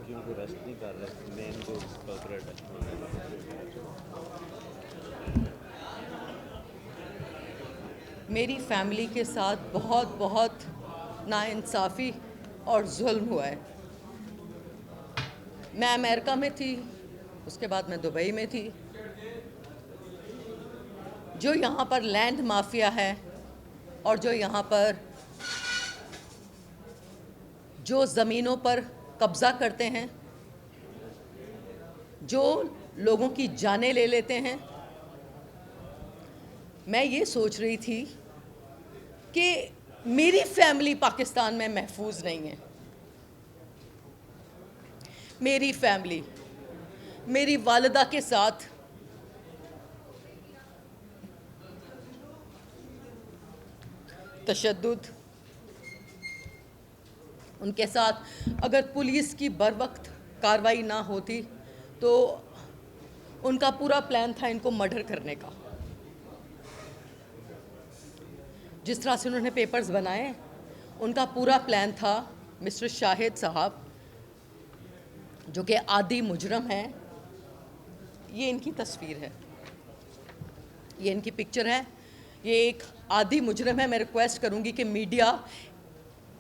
जी उनको रेस्ट नहीं कर रहे, मेन जो कल्प्रेट है। मेरी फैमिली के साथ बहुत बहुत नाइंसाफ़ी और जुल्म हुआ है। मैं अमेरिका में थी, उसके बाद मैं दुबई में थी। जो यहाँ पर लैंड माफिया है और जो यहाँ पर जो ज़मीनों पर कब्ज़ा करते हैं, जो लोगों की जानें ले लेते हैं, मैं ये सोच रही थी कि मेरी फैमिली पाकिस्तान में महफूज नहीं है। मेरी फैमिली मेरी वालिदा के साथ तशद्दुद, उनके साथ अगर पुलिस की बर वक्त कार्रवाई ना होती तो उनका पूरा प्लान था इनको मर्डर करने का। जिस तरह से उन्होंने पेपर्स बनाए, उनका पूरा प्लान था। मिस्टर शाहिद साहब जो कि आदि मुजरम हैं, ये इनकी तस्वीर है, ये इनकी पिक्चर है। ये एक आदि मुजरम है। मैं रिक्वेस्ट करूंगी कि मीडिया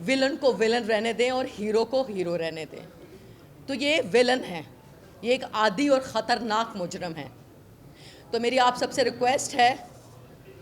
विलन को विलन रहने दें और हीरो को हीरो रहने दें। तो ये विलन है, ये एक आदि और ख़तरनाक मुजरम है। तो मेरी आप सबसे रिक्वेस्ट है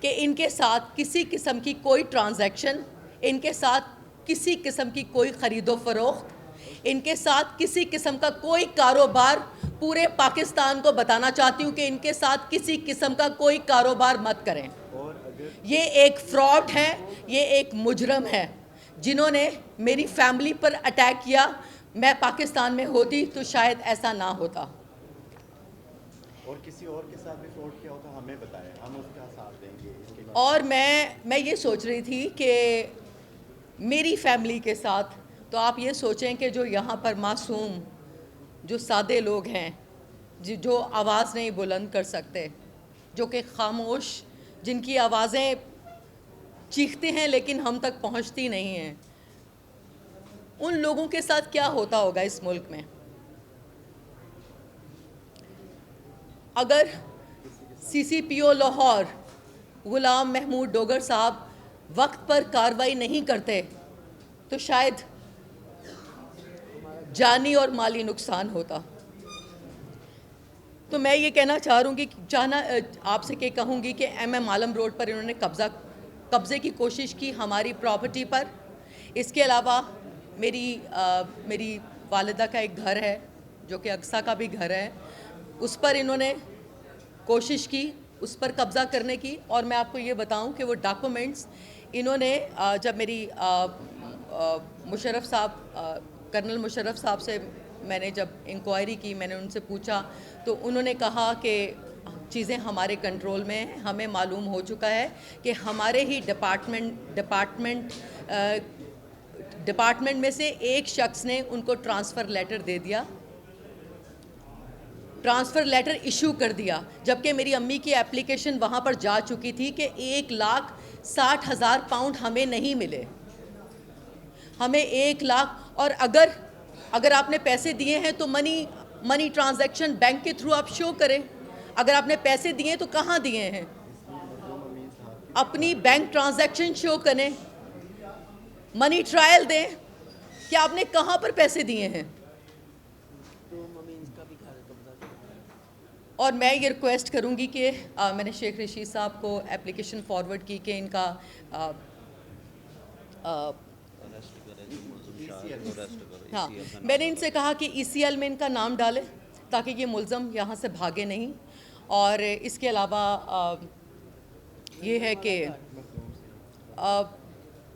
कि इनके साथ किसी किस्म की कोई ट्रांजैक्शन, इनके साथ किसी किस्म की कोई ख़रीदो फरोख्त, इनके साथ किसी किस्म का कोई कारोबार, पूरे पाकिस्तान को बताना चाहती हूँ कि इनके साथ किसी किस्म का कोई कारोबार मत करें। ये एक फ्रॉड है, ये एक मुजरम है जिन्होंने मेरी फैमिली पर अटैक किया। मैं पाकिस्तान में होती तो शायद ऐसा ना होता। और किसी और के साथ भी फ्रॉड किया होता हमें बताएं, हम उसका साथ देंगे इसके बाद। और मैं ये सोच रही थी कि मेरी फैमिली के साथ, तो आप ये सोचें कि जो यहाँ पर मासूम, जो सादे लोग हैं, जो आवाज़ नहीं बुलंद कर सकते, जो कि खामोश, जिनकी आवाज़ें चीखते हैं लेकिन हम तक पहुँचती नहीं हैं, उन लोगों के साथ क्या होता होगा इस मुल्क में। अगर CCPO लाहौर गुलाम महमूद डोगर साहब वक्त पर कार्रवाई नहीं करते तो शायद जानी और माली नुकसान होता। तो मैं ये कहना चाह रही हूँ कि आपसे क्या कहूँगी कि MM आलम रोड पर इन्होंने कब्ज़े की कोशिश की हमारी प्रॉपर्टी पर। इसके अलावा मेरी वालिदा का एक घर है जो कि अक्सा का भी घर है, उस पर इन्होंने कोशिश की, उस पर कब्ज़ा करने की। और मैं आपको ये बताऊं कि वो डॉक्यूमेंट्स इन्होंने जब मेरी मुशर्रफ साहब, कर्नल मुशर्रफ साहब से मैंने जब इंक्वायरी की, मैंने उनसे पूछा तो उन्होंने कहा कि चीज़ें हमारे कंट्रोल में हैं। हमें मालूम हो चुका है कि हमारे ही डिपार्टमेंट में से एक शख्स ने उनको ट्रांसफ़र लेटर दे दिया, ट्रांसफ़र लेटर इशू कर दिया, जबकि मेरी अम्मी की एप्लीकेशन वहाँ पर जा चुकी थी कि 1,60,000 पाउंड हमें नहीं मिले, हमें 1,00,000। और अगर आपने पैसे दिए हैं तो मनी ट्रांजैक्शन बैंक के थ्रू आप शो करें। अगर आपने पैसे दिए तो कहाँ दिए हैं, अपनी बैंक ट्रांजैक्शन शो करें, मनी ट्रायल दें कि आपने कहाँ पर पैसे दिए हैं। और मैं ये रिक्वेस्ट करूँगी कि मैंने शेख रशीद साहब को एप्लीकेशन फॉरवर्ड की कि इनका हाँ, मैंने इनसे कहा कि ECL में इनका नाम डालें ताकि ये मुल्ज़म यहाँ से भागे नहीं। और इसके अलावा ये है कि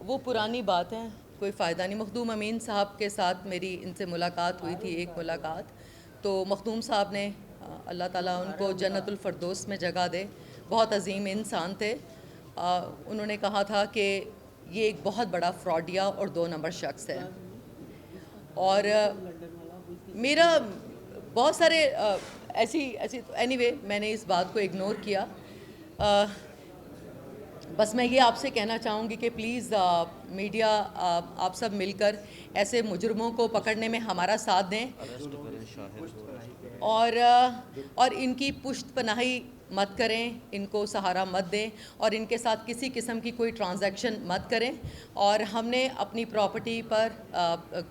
वो पुरानी बात है, कोई फ़ायदा नहीं। मखदूम अमीन साहब के साथ मेरी इनसे मुलाकात हुई थी, एक मुलाकात। तो मखदूम साहब ने, अल्लाह ताला उनको जन्नतुल फ़िरदौस में जगह दे, बहुत अजीम इंसान थे। उन्होंने कहा था कि ये एक बहुत बड़ा फ्रॉडिया और 2 नंबर शख्स है। और मेरा बहुत सारे ऐसी एनीवे मैंने इस बात को इग्नोर किया। बस मैं ये आपसे कहना चाहूँगी कि प्लीज़ मीडिया आप सब मिलकर ऐसे मुजरमों को पकड़ने में हमारा साथ दें अरेस्ट करें शाहिद को। और इनकी पुष्ट पनाही मत करें, इनको सहारा मत दें और इनके साथ किसी किस्म की कोई ट्रांजैक्शन मत करें। और हमने अपनी प्रॉपर्टी पर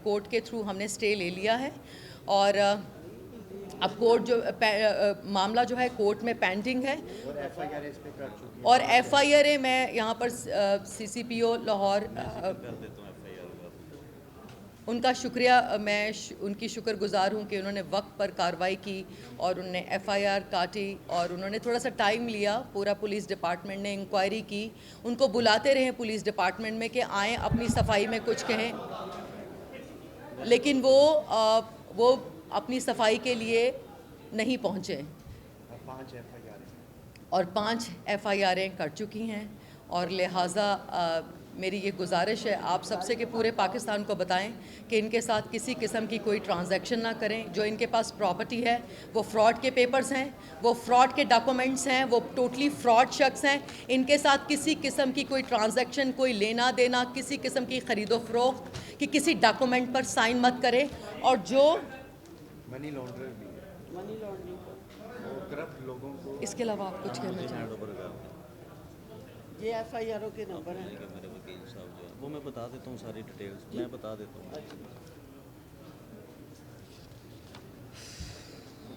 कोर्ट के थ्रू हमने स्टे ले लिया है और अब कोर्ट जो मामला जो है कोर्ट में पेंडिंग है और एफआईआर इस पे कर चुकी है। और एफआईआर मैं यहाँ पर सीसीपीओ लाहौर कर देता हूँ FIR का। उनका शुक्रिया, मैं उनकी शुक्रगुजार हूँ कि उन्होंने वक्त पर कार्रवाई की और उन्होंने एफआईआर काटी और उन्होंने थोड़ा सा टाइम लिया। पूरा पुलिस डिपार्टमेंट ने इंक्वायरी की, उनको बुलाते रहे पुलिस डिपार्टमेंट में कि आएँ अपनी सफाई में कुछ कहें, लेकिन वो अपनी सफाई के लिए नहीं पहुँचे और 5 एफआईआर हैं। और 5 एफआईआरें कर चुकी हैं। और लिहाजा मेरी ये गुजारिश है आप सबसे कि पूरे पाकिस्तान को बताएं कि इनके साथ किसी किस्म की कोई ट्रांजैक्शन ना करें। जो इनके पास प्रॉपर्टी है वो फ्रॉड के पेपर्स हैं, वो फ्रॉड के डॉक्यूमेंट्स हैं, वो टोटली फ्रॉड शख्स हैं। इनके साथ किसी किस्म की कोई ट्रांजैक्शन, कोई लेना देना, किसी किस्म की ख़रीदो फरोख्त कि किसी डॉक्यूमेंट पर साइन मत करें। और जो मनी लॉन्ड्रर भी है, मनी लॉन्ड्रिंग वो करप्ट लोगों को। इसके अलावा आप कुछ कहना चाहें? हैंड ओवर कर दें। ये एफआईआर के नंबर हैं। ठीक है, मेरे वकील साहब जो है वो मैं बता देता हूँ, सारी डिटेल्स मैं बता देता हूँ।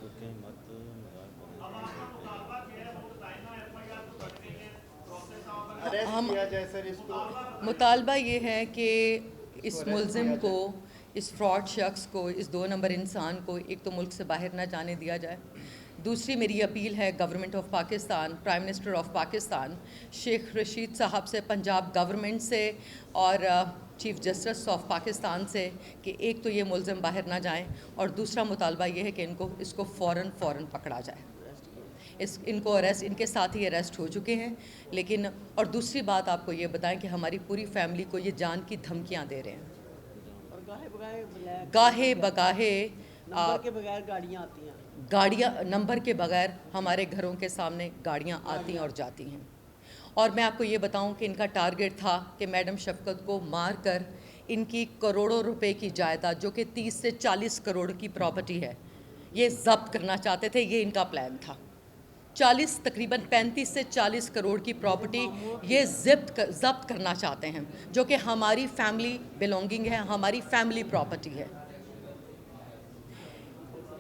ओके, मत अरेस्ट हम- किया जाए सर इसको। मुतालबा ये है कि इस मुलजिम को, इस फ्रॉड शख्स को, इस 2 नंबर इंसान को एक तो मुल्क से बाहर ना जाने दिया जाए। दूसरी मेरी अपील है government of Pakistan, prime minister of Pakistan Sheikh Rashid साहब से, पंजाब गवर्नमेंट से और चीफ जस्टिस ऑफ पाकिस्तान से कि एक तो ये मुलजिम बाहर ना जाएं और दूसरा मुतालबा ये है कि इसको फ़ौरन पकड़ा जाए। इनको अरेस्ट, इनके साथ ही अरेस्ट हो चुके हैं। लेकिन और दूसरी बात आपको ये बताएं कि हमारी पूरी फैमिली को ये जान की धमकियां दे रहे हैं। और गाहे बगाहे ब्लैक गाहे बगाहे नंबर के बगैर गाड़ियाँ आती हैं। गाड़ियाँ नंबर के बगैर हमारे घरों के सामने गाड़ियाँ आती और जाती हैं। और मैं आपको ये बताऊं कि इनका टारगेट था कि मैडम शफकत को मार कर इनकी करोड़ों रुपए की जायदाद, जो कि 30 से 40 करोड़ की प्रॉपर्टी है, ये जब्त करना चाहते थे। ये इनका प्लान था। 40 तकरीबन 35 से 40 करोड़ की प्रॉपर्टी ये जब्त करना चाहते हैं, जो कि हमारी फैमिली बिलोंगिंग है, हमारी फैमिली प्रॉपर्टी है।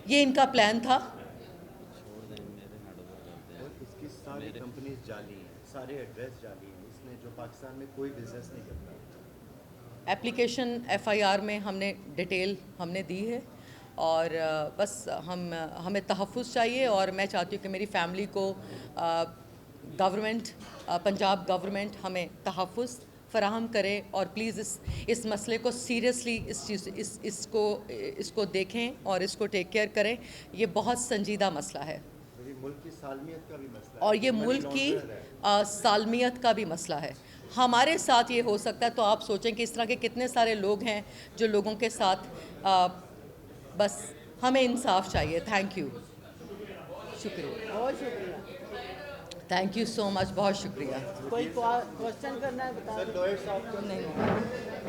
ये इनका प्लान था। छोड़ दें, मेरे हैंड ओवर कर दें। और इसकी सारी कंपनीज जाली हैं, सारे एड्रेस जाली हैं, इसने जो पाकिस्तान में कोई बिजनेस नहीं करता। एप्लीकेशन एफआईआर में हमने डिटेल हमने दी है और बस हमें तहफ़्फ़ुज़ चाहिए। और मैं चाहती हूँ कि मेरी फैमिली को गवर्नमेंट, पंजाब गवर्नमेंट हमें तहफ़्फ़ुज़ फ़राहम करे और प्लीज़ इस मसले को सीरियसली इसको देखें और इसको टेक केयर करें। ये बहुत संजीदा मसला है तो ये मुल्क की सालमियत का भी मसला है और ये मनी मुल्क की लॉन्ड्रर है। सालमियत का भी मसला है। हमारे साथ ये हो सकता है, तो आप सोचें कि इस तरह के कितने सारे लोग हैं जो लोगों के साथ बस हमें इंसाफ चाहिए। थैंक यू, शुक्रिया, बहुत शुक्रिया। थैंक यू सो मच, बहुत शुक्रिया। कोई क्वेश्चन करना है बता सर दें। लॉयर साहब को नहीं,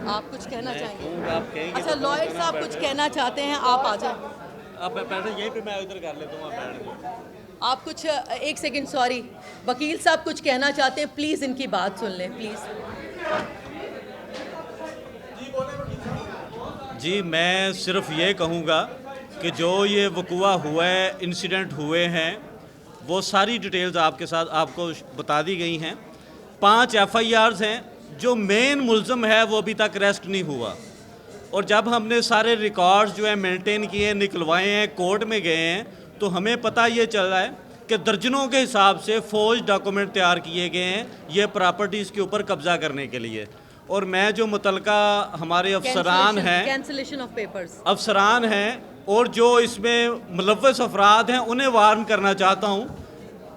आप कुछ कहना चाहेंगे? कहूँगा, आप कहेंगे अच्छा, तो लॉयर कहूँगा, साहब बैठ कुछ जाओ। कहना चाहते हैं, आप आ जाए। अब बैठ यहीं पे, मैं उधर कर लेता हूँ, आप बैठ जाओ। आप कुछ एक सेकंड, सॉरी, वकील साहब कुछ कहना चाहते हैं, प्लीज़ इनकी बात सुन लें प्लीज़। जी, मैं सिर्फ ये कहूँगा कि जो ये वक़ुआ हुआ है, इंसिडेंट हुए हैं, वो सारी डिटेल्स आपके साथ आपको बता दी गई हैं। 5 एफआईआर्स हैं। जो मेन मुलज़म है वो अभी तक अरेस्ट नहीं हुआ। और जब हमने सारे रिकॉर्ड्स जो है मेंटेन किए, निकलवाए हैं, कोर्ट में गए हैं, तो हमें पता ये चल रहा है कि दर्जनों के हिसाब से फौज डॉक्यूमेंट तैयार किए गए हैं ये प्रॉपर्टीज़ के ऊपर कब्ज़ा करने के लिए। और मैं जो मुतलका हमारे अफसरान हैं, कैंसिलेशन ऑफ पेपर्स, अफसरान हैं और जो इसमें मुलव्वस अफराद हैं, उन्हें वार्न करना चाहता हूँ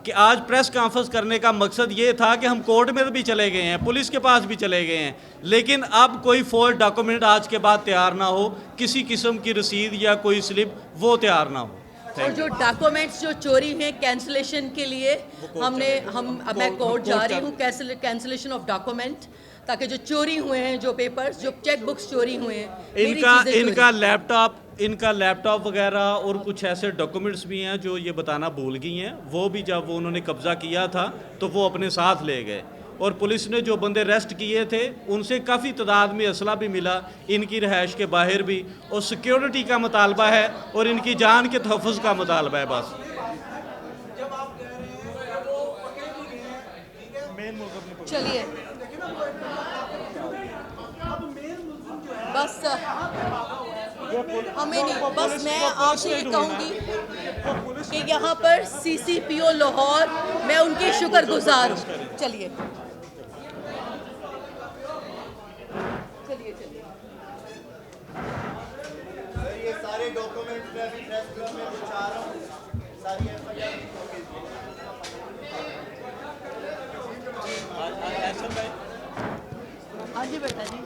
कि आज प्रेस कॉन्फ्रेंस करने का मकसद ये था कि हम कोर्ट में भी चले गए हैं, पुलिस के पास भी चले गए हैं, लेकिन अब कोई फौज डॉक्यूमेंट आज के बाद तैयार ना हो, किसी किस्म की रसीद या कोई स्लिप वो तैयार ना हो। और जो डॉक्यूमेंट्स जो चोरी हैं कैंसलेशन के लिए मैं कोर्ट जा रही हूँ कैंसलेशन ऑफ डॉक्यूमेंट, ताकि जो चोरी हुए हैं जो पेपर्स जो चेक बुक्स चोरी हुए हैं मेरी चीज़ें चोरी- इनका लैपटॉप वगैरह और कुछ ऐसे डॉक्यूमेंट्स भी हैं जो ये बताना भूल गई हैं, वो भी जब वो उन्होंने कब्जा किया था तो वो अपने साथ ले गए। और पुलिस ने जो बंदे अरेस्ट किए थे उनसे काफ़ी तादाद में असला भी मिला, इनकी रहायश के बाहर भी, और सिक्योरिटी का मुतालबा है और इनकी जान के तहफ़्फ़ुज़ का मुतालबा है बस। चलिए बस हमें नहीं, बस मैं आपसे ये कहूँगी कि यहाँ पर CCPO लाहौर, मैं उनकी शुक्रगुजार हूँ। चलिए चलिए चलिए सर ये सारे डॉक्यूमेंट्स मैं अभी प्रेस क्लब में पहुंचा रहा हूँ, सारी एफआईआर हाँ जी बेटा जी।